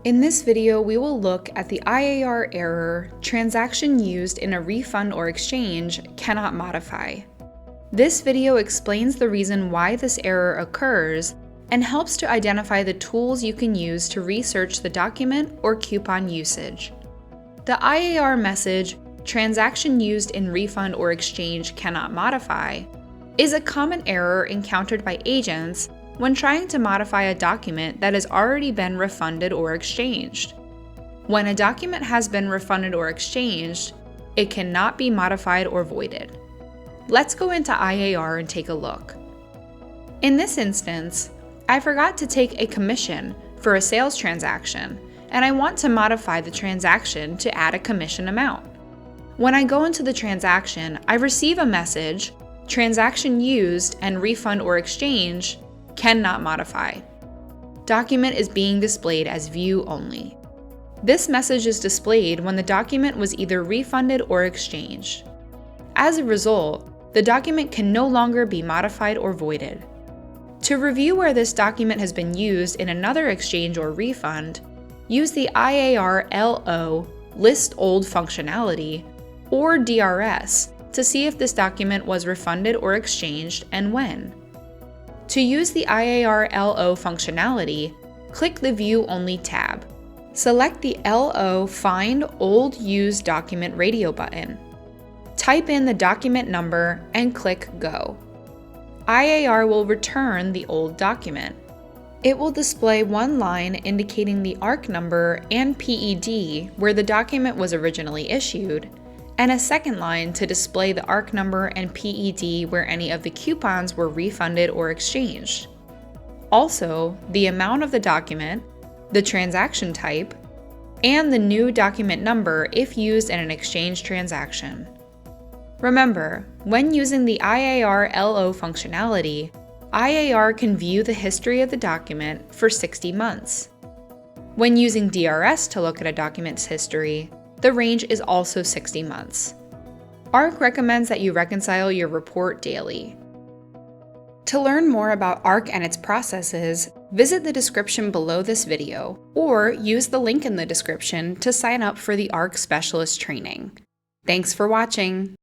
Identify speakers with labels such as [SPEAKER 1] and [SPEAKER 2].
[SPEAKER 1] In this video, we will look at the IAR error, transaction used in a refund or exchange cannot modify. This video explains the reason why this error occurs and helps to identify the tools you can use to research the document or coupon usage. The IAR message, transaction used in refund or exchange cannot modify, is a common error encountered by agents when trying to modify a document that has already been refunded or exchanged. When a document has been refunded or exchanged, it cannot be modified or voided. Let's go into IAR and take a look. In this instance, I forgot to take a commission for a sales transaction, and I want to modify the transaction to add a commission amount. When I go into the transaction, I receive a message, transaction used and refund or exchange cannot modify. Document is being displayed as view only. This message is displayed when the document was either refunded or exchanged. As a result, the document can no longer be modified or voided. To review where this document has been used in another exchange or refund, use the IAR LO List Old functionality or DRS to see if this document was refunded or exchanged and when. To use the IAR LO functionality, click the View Only tab. Select the LO Find Old Used Document radio button. Type in the document number and click Go. IAR will return the old document. It will display one line indicating the ARC number and PED where the document was originally issued, and a second line to display the ARC number and PED where any of the coupons were refunded or exchanged. Also, the amount of the document, the transaction type, and the new document number if used in an exchange transaction. Remember, when using the IAR LO functionality, IAR can view the history of the document for 60 months. When using DRS to look at a document's history, the range is also 60 months. ARC recommends that you reconcile your report daily. To learn more about ARC and its processes, visit the description below this video, or use the link in the description to sign up for the ARC Specialist training. Thanks for watching!